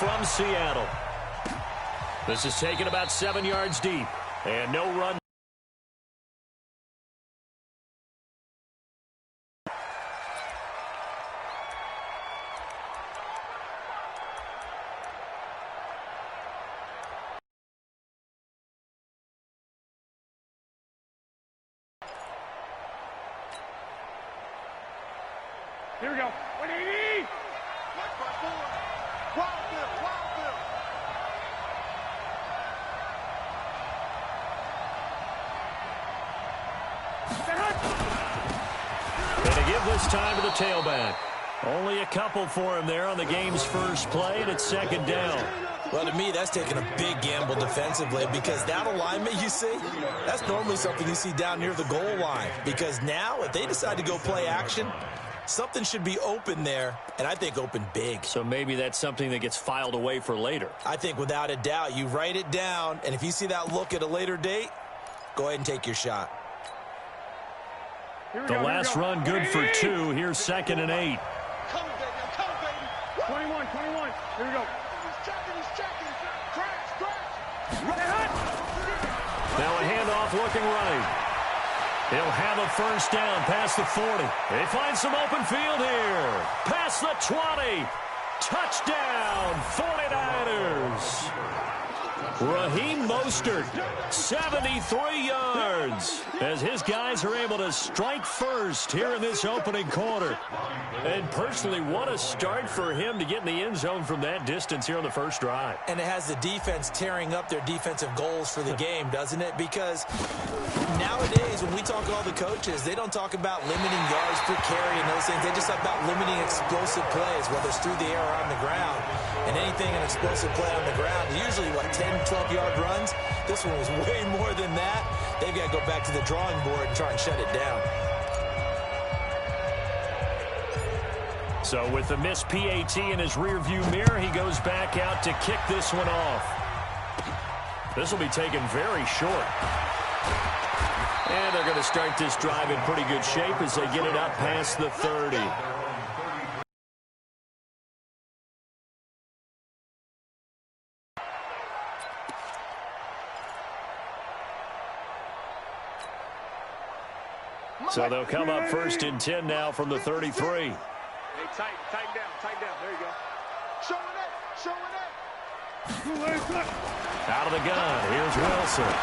from Seattle. This is taken about 7 yards deep. And no run. Here we go. 180. Going to give this time to the tailback. Only a couple for him there on the game's first play, and it's second down. Well, to me, that's taking a big gamble defensively because that alignment you see, that's normally something you see down near the goal line. Because now, if they decide to go play action, something should be open there, and I think open big. So maybe that's something that gets filed away for later. I think without a doubt, you write it down, and if you see that look at a later date, go ahead and take your shot. The last run good for 2. Here's 2nd and 8. Come, baby. I'm coming, baby. 21. Here we go. He's checking. Crash. Now a handoff looking right. He'll have a first down past the 40. They find some open field here. Past the 20. Touchdown, 49ers. Raheem Mostert, 73 yards, as his guys are able to strike first here in this opening quarter. And personally, what a start for him to get in the end zone from that distance here on the first drive. And it has the defense tearing up their defensive goals for the game, doesn't it? Because nowadays, when we talk to all the coaches, they don't talk about limiting yards per carry and those things. They just talk about limiting explosive plays, whether it's through the air or on the ground. And anything an explosive play on the ground is usually, 10, 12-yard runs. This one was way more than that. They've got to go back to the drawing board and try and shut it down. So with the missed PAT in his rearview mirror, he goes back out to kick this one off. This will be taken very short. And they're going to start this drive in pretty good shape as they get it up past the 30. So they'll come up 1st and 10 now from the 33. Hey, tighten down. There you go. Showing it. Out of the gun, here's Wilson.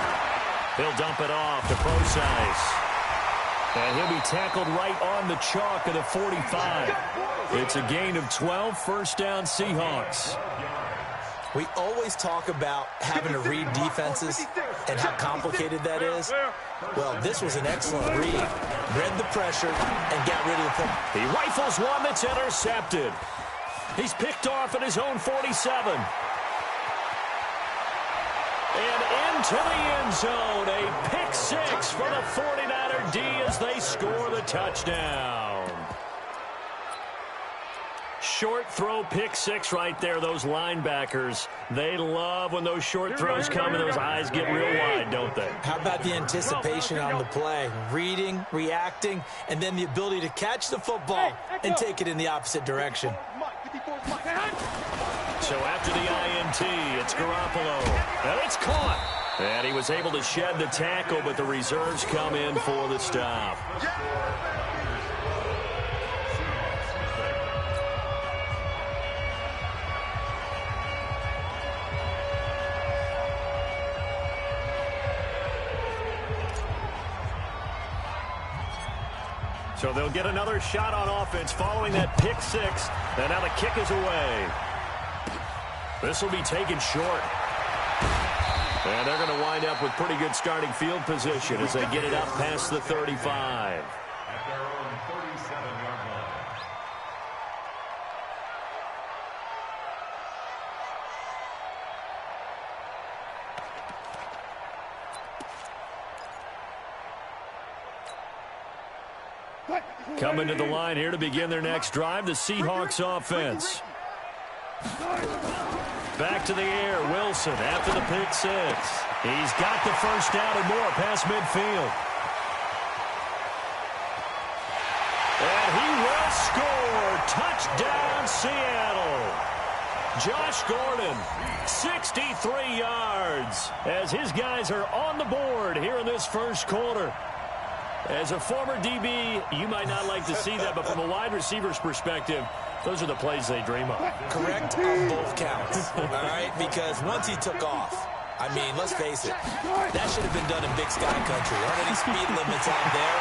He'll dump it off to Procise. And he'll be tackled right on the chalk of the 45. It's a gain of 12, first down Seahawks. We always talk about having to read defenses and how complicated that is. Well, this was an excellent read. Read the pressure and got rid of the play. He rifles one that's intercepted. He's picked off at his own 47. And into the end zone, a pick 6 for the 49er D as they score the touchdown. Short throw, pick 6 right there. Those linebackers, they love when those short throws come and those eyes get real wide, don't they? How about the anticipation on the play? Reading, reacting, and then the ability to catch the football and take it in the opposite direction. So after the INT, it's Garoppolo. And it's caught. And he was able to shed the tackle, but the reserves come in for the stop. So they'll get another shot on offense following that pick 6. And now the kick is away. This will be taken short. And they're going to wind up with pretty good starting field position as they get it up past the 35. At their own 37-yard line. Coming to the line here to begin their next drive, the Seahawks offense. Back to the air, Wilson after the pick 6. He's got the first down and more past midfield. And he will score. Touchdown, Seattle. Josh Gordon, 63 yards, as his guys are on the board here in this first quarter. As a former DB, you might not like to see that, but from a wide receiver's perspective, those are the plays they dream of. Correct on both counts, all right? Because once he took off, I mean, let's face it, that should have been done in Big Sky Country. Aren't any speed limits out there?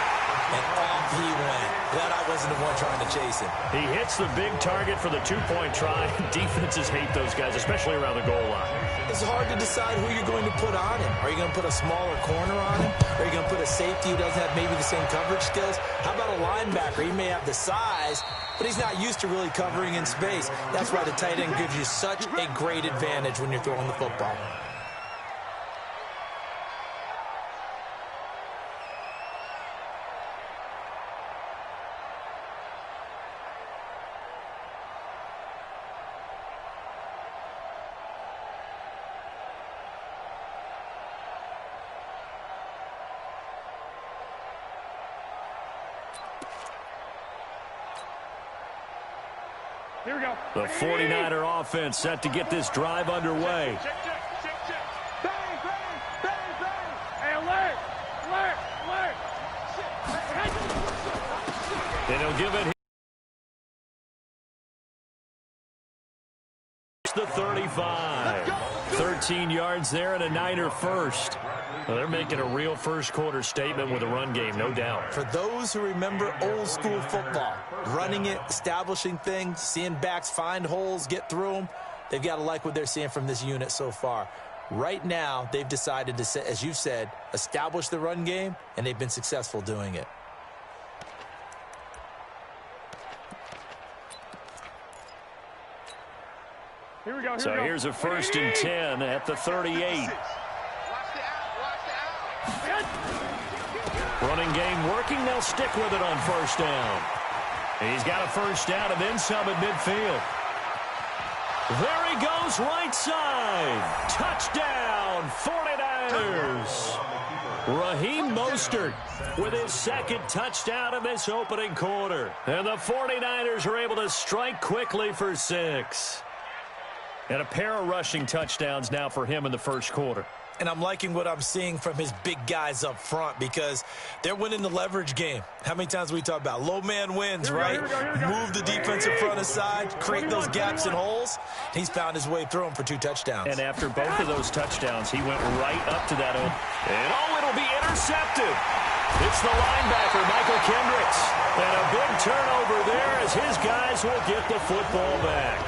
And off he went. Glad I wasn't the one trying to chase him. He hits the big target for the two-point try. Defenses hate those guys, especially around the goal line. It's hard to decide who you're going to put on him. Are you going to put a smaller corner on him? Are you going to put a safety who doesn't have maybe the same coverage skills? How about a linebacker? He may have the size, but he's not used to really covering in space. That's why the tight end gives you such a great advantage when you're throwing the football. Here we go. The 49er offense set to get this drive underway. Check. Bang, bang, bang, bang. Hey, alert. And he'll give it the 35. 13 yards there and a Niner first. Well, they're making a real first-quarter statement with a run game, no doubt. For those who remember old-school football, running it, establishing things, seeing backs find holes, get through them, they've got to like what they're seeing from this unit so far. Right now, they've decided to, as you've said, establish the run game, and they've been successful doing it. Here we go. So here's a 1st and 10 at the 38. Running game working. They'll stick with it on 1st down. He's got a 1st down and then some at midfield. There he goes, right side. Touchdown, 49ers. Raheem Mostert with his 2nd touchdown of this opening quarter. And the 49ers are able to strike quickly for 6. And a pair of rushing touchdowns now for him in the first quarter. And I'm liking what I'm seeing from his big guys up front because they're winning the leverage game. How many times we talk about low man wins, right? Move the defensive front aside, create those gaps and holes. He's found his way through them for 2 touchdowns. And after both of those touchdowns, he went right up to that. And it'll be intercepted. It's the linebacker, Michael Kendricks. And a big turnover there as his guys will get the football back.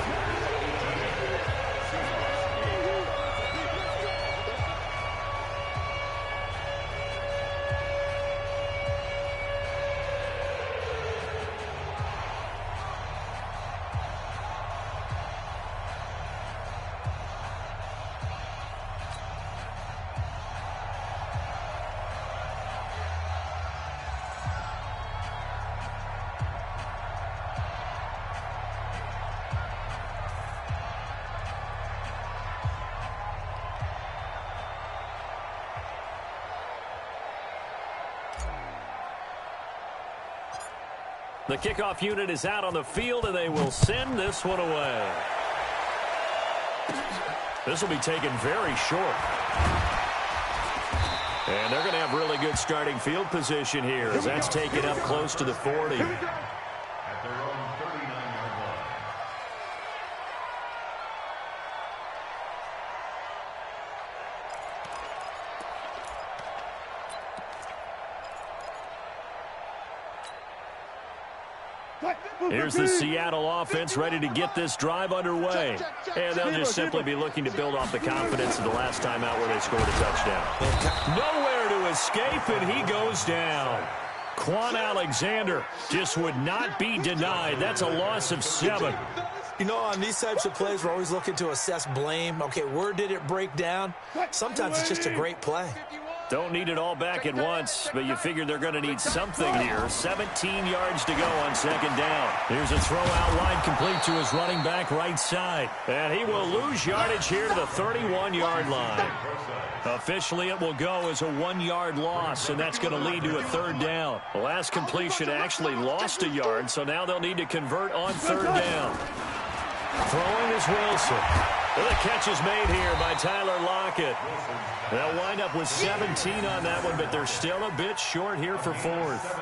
The kickoff unit is out on the field, and they will send this one away. This will be taken very short. And they're going to have really good starting field position here as that's taken up close to the 40. At their own 39-yard line. Here's the Seattle offense ready to get this drive underway. And they'll just simply be looking to build off the confidence of the last time out where they scored a touchdown. Nowhere to escape, and he goes down. Quan Alexander just would not be denied. That's a loss of 7. You know, on these types of plays, we're always looking to assess blame. Okay, where did it break down? Sometimes it's just a great play. Don't need it all back at once, but you figure they're going to need something here. 17 yards to go on 2nd down. Here's a throw out line complete to his running back right side. And he will lose yardage here to the 31-yard line. Officially, it will go as a 1-yard loss, and that's going to lead to a 3rd down. The last completion actually lost a yard, so now they'll need to convert on 3rd down. Throwing is Wilson. The catch is made here by Tyler Lockett. They'll wind up with 17 on that one, but they're still a bit short here for fourth.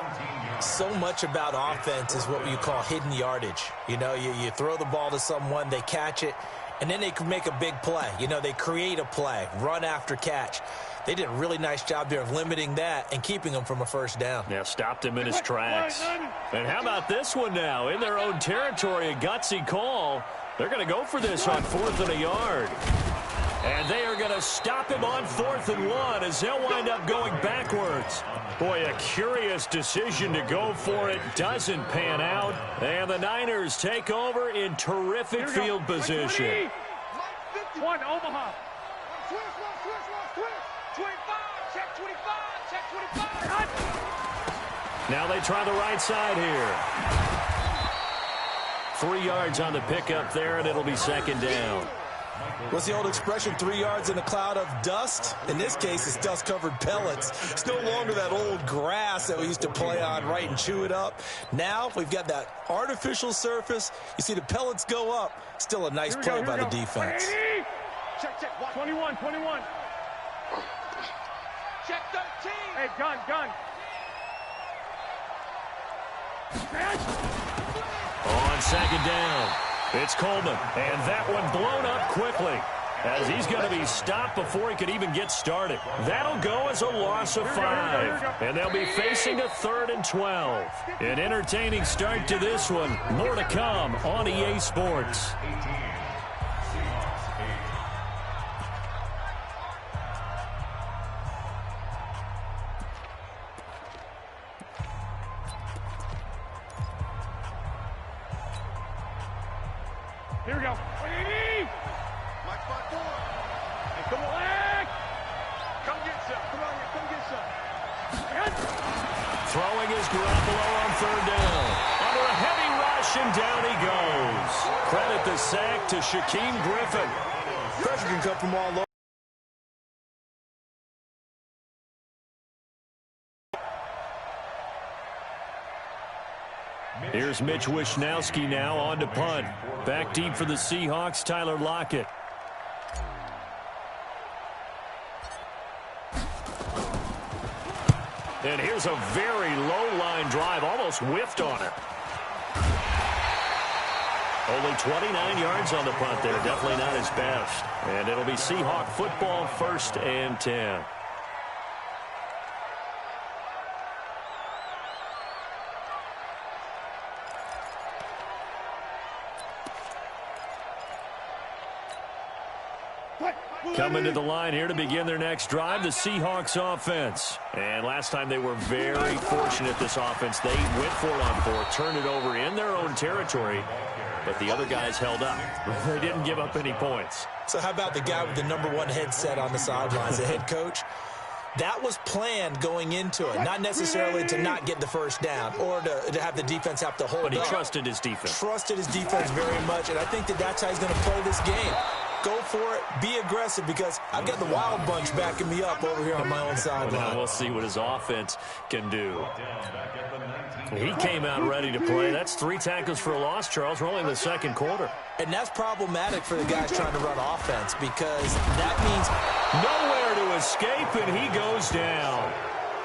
So much about offense is what you call hidden yardage. You know, you throw the ball to someone, they catch it, and then they can make a big play. You know, they create a play, run after catch. They did a really nice job there of limiting that and keeping them from a first down. Yeah, stopped him in his tracks. And how about this one now? In their own territory, a gutsy call. They're going to go for this on 4th and a yard. And they are going to stop him on 4th and 1 as they'll wind up going backwards. Boy, a curious decision to go for it. Doesn't pan out. And the Niners take over in terrific field position. 1, Omaha. Switch, 25, check 25, check 25. Now they try the right side here. 3 yards on the pickup there, and it'll be 2nd down. What's the old expression, 3 yards in a cloud of dust? In this case, it's dust-covered pellets. It's no longer that old grass that we used to play on, right, and chew it up. Now we've got that artificial surface. You see the pellets go up. Still a nice play by the defense. Check, 21. Check 13. Hey, gun. On 2nd down, it's Coleman, and that one blown up quickly as he's going to be stopped before he could even get started. That'll go as a loss of 5, and they'll be facing a 3rd and 12. An entertaining start to this one. More to come on EA Sports. Here we go. Mike front door. Hey, come on. Come get some. Come on, come get some. Throwing is Garoppolo on 3rd down. Under a heavy rush, and down he goes. Credit the sack to Shaquem Griffin. Pressure can come from all over. Here's Mitch Wishnowski now on to punt. Back deep for the Seahawks, Tyler Lockett. And here's a very low-line drive, almost whiffed on it. Only 29 yards on the punt there, definitely not his best. And it'll be Seahawk football, 1st and 10. Coming to the line here to begin their next drive, the Seahawks offense. And last time they were very fortunate, this offense. They went for it on 4th, turned it over in their own territory, but the other guys held up. They didn't give up any points. So how about the guy with the #1 headset on the sidelines, the head coach? That was planned going into it, not necessarily to not get the first down or to have the defense have to hold up. But he trusted his defense. Trusted his defense very much, and I think that's how he's going to play this game. Go for it, be aggressive, because I've got the wild bunch backing me up over here on my own sideline. We'll see what his offense can do. He came out ready to play. That's 3 tackles for a loss, Charles. We're only in the 2nd quarter. And that's problematic for the guys trying to run offense, because that means nowhere to escape, and he goes down.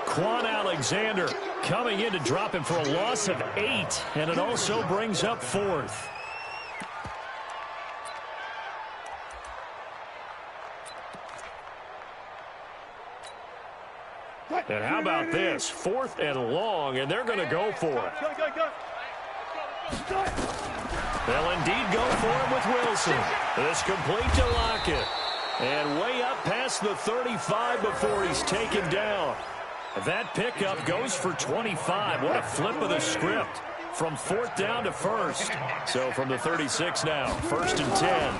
Quan Alexander coming in to drop him for a loss of 8, and it also brings up 4th. And how about this? 4th and long, and they're going to go for it. They'll indeed go for it with Wilson. It's complete to Lockett. And way up past the 35 before he's taken down. That pickup goes for 25. What a flip of the script. From 4th down to 1st. So from the 36 now, 1st and 10.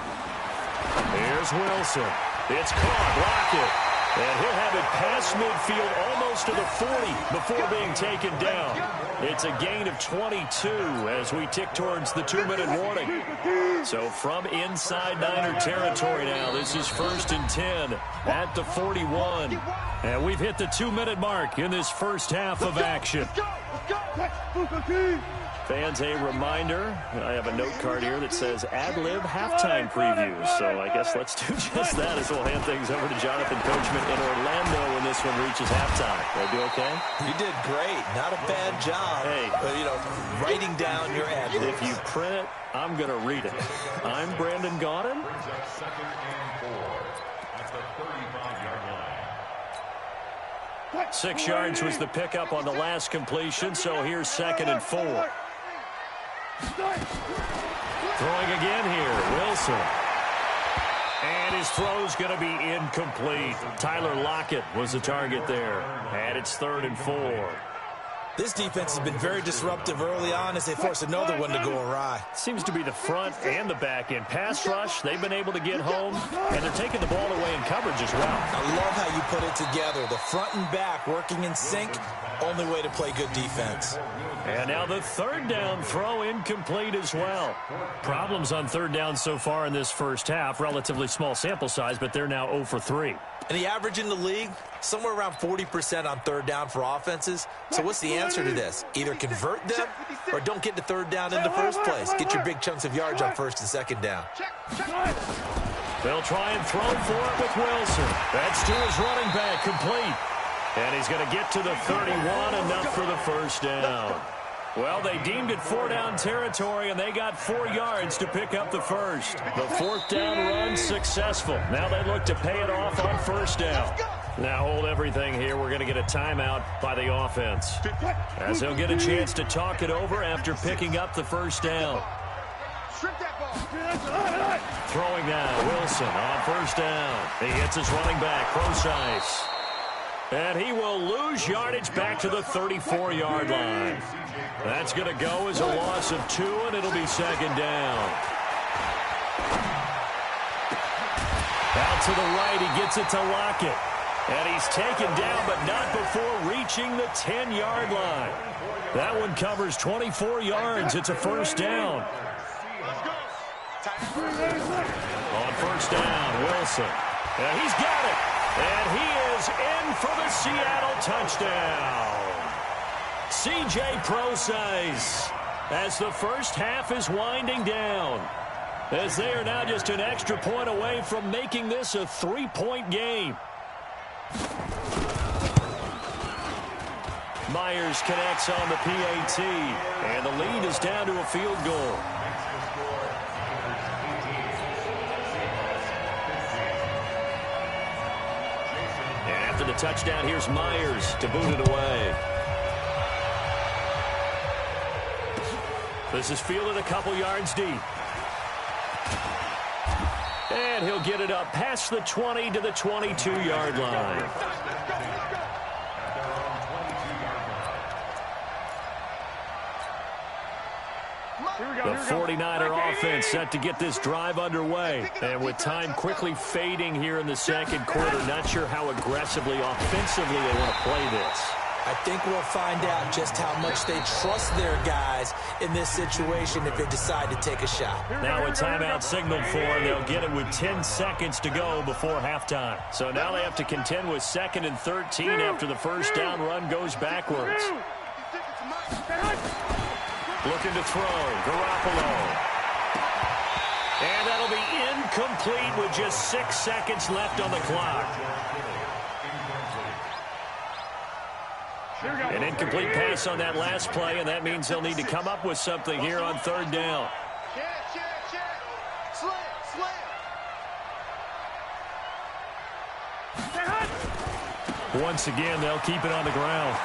Here's Wilson. It's caught. Lockett. And he'll have it past midfield almost to the 40 before being taken down. It's a gain of 22 as we tick towards the 2-minute warning. So from inside Niner territory now, this is 1st and 10 at the 41. And we've hit the 2-minute mark in this first half of action. Fans, a reminder, I have a note card here that says ad-lib halftime previews. So I guess let's do just that as we'll hand things over to Jonathan Coachman in Orlando when this one reaches halftime. Will I be okay? You did great. Not a bad job. Hey. Writing down your ad-libs. If you print it, I'm going to read it. I'm Brandon Gaudin. Brings up 2nd and 4 at the 35-yard line. 6 yards was the pickup on the last completion, so here's 2nd and 4. Throwing again here, Wilson. And his throw's going to be incomplete. Tyler Lockett was the target there. And it's 3rd and 4. This defense has been very disruptive early on as they force another one to go awry. Seems to be the front and the back end. Pass rush, they've been able to get home, and they're taking the ball away in coverage as well. I love how you put it together. The front and back working in sync, only way to play good defense. And now the 3rd down throw incomplete as well. Problems on 3rd down so far in this first half. Relatively small sample size, but they're now 0 for 3. And the average in the league, somewhere around 40% on 3rd down for offenses. So what's the answer to this? Either convert them or don't get to 3rd down in the first place. Get your big chunks of yards on 1st and 2nd down. They'll try and throw for it with Wilson. That's to his running back, complete. And he's going to get to the 31, enough for the 1st down. Well, they deemed it 4-down territory, and they got 4 yards to pick up the 1st. The 4th down run successful. Now they look to pay it off on 1st down. Now hold everything here. We're going to get a timeout by the offense, as he'll get a chance to talk it over after picking up the 1st down. Throwing now, Wilson on 1st down. He hits his running back, Procise. And he will lose yardage back to the 34-yard line. That's going to go as a loss of 2, and it'll be 2nd down. Out to the right, he gets it to Lockett. And he's taken down, but not before reaching the 10-yard line. That one covers 24 yards. It's a 1st down. On 1st down, Wilson. And he's got it. And he is in for the Seattle touchdown. C.J. Procise, as the first half is winding down, as they are now just an extra point away from making this a 3-point game. Myers connects on the PAT, and the lead is down to a field goal. After the touchdown, here's Myers to boot it away. This is fielded a couple yards deep. And he'll get it up past the 20 to the 22-yard line. The 49er offense set to get this drive underway. And with time quickly fading here in the 2nd quarter, not sure how aggressively, offensively they want to play this. I think we'll find out just how much they trust their guys in this situation if they decide to take a shot. Now a timeout signaled for, and they'll get it with 10 seconds to go before halftime. So now they have to contend with 2nd and 13 after the 1st down run goes backwards. Looking to throw, Garoppolo. And that'll be incomplete with just 6 seconds left on the clock. An incomplete pass on that last play, and that means they'll need to come up with something here on 3rd down. Once again, they'll keep it on the ground.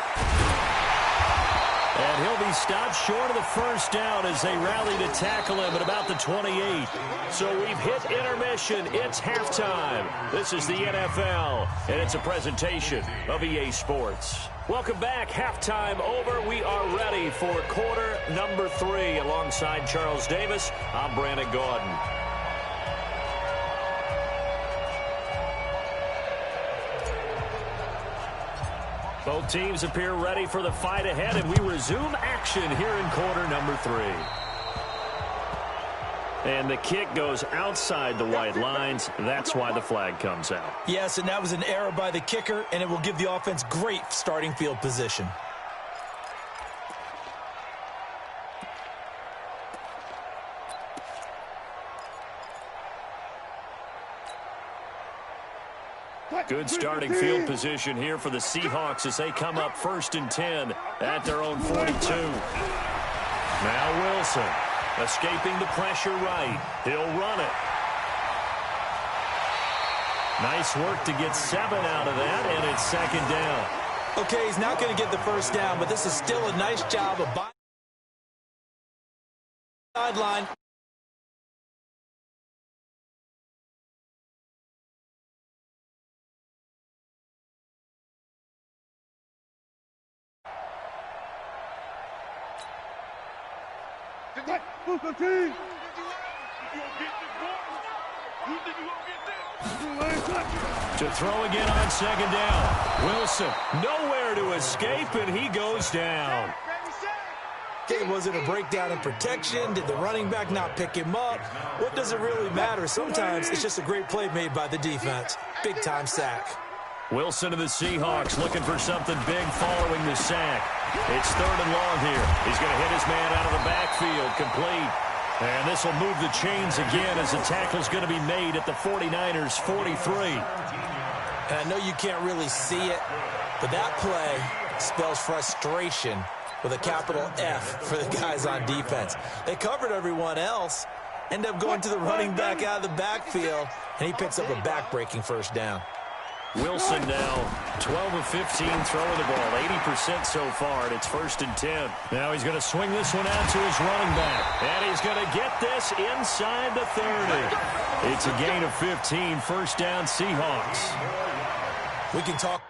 And he'll be stopped short of the 1st down as they rally to tackle him at about the 28. So we've hit intermission. It's halftime. This is the NFL, and it's a presentation of EA Sports. Welcome back. Halftime over. We are ready for quarter number 3. Alongside Charles Davis, I'm Brandon Gaudin. Both teams appear ready for the fight ahead, and we resume action here in quarter number 3. And the kick goes outside the white lines. That's why the flag comes out. Yes, and that was an error by the kicker, and it will give the offense great starting field position. Good starting field position here for the Seahawks as they come up 1st and 10 at their own 42. Now Wilson escaping the pressure right. He'll run it. Nice work to get 7 out of that, and it's 2nd down. Okay, he's not going to get the 1st down, but this is still a nice job of buying the sideline. To throw again on 2nd down. Wilson nowhere to escape, and he goes down. Okay, was it a breakdown in protection? Did the running back not pick him up? What does it really matter? Sometimes it's just a great play made by the defense. Big-time sack. Wilson to the Seahawks looking for something big following the sack. It's 3rd and long here. He's going to hit his man out of the backfield, complete. And this will move the chains again as the tackle's going to be made at the 49ers' 43. And I know you can't really see it, but that play spells frustration with a capital F for the guys on defense. They covered everyone else, end up going to the running back out of the backfield, and he picks up a back-breaking 1st down. Wilson now 12 of 15 throwing the ball, 80% so far, and it's 1st and 10. Now he's going to swing this one out to his running back, and he's going to get this inside the 30. It's a gain of 15, 1st down Seahawks. We can talk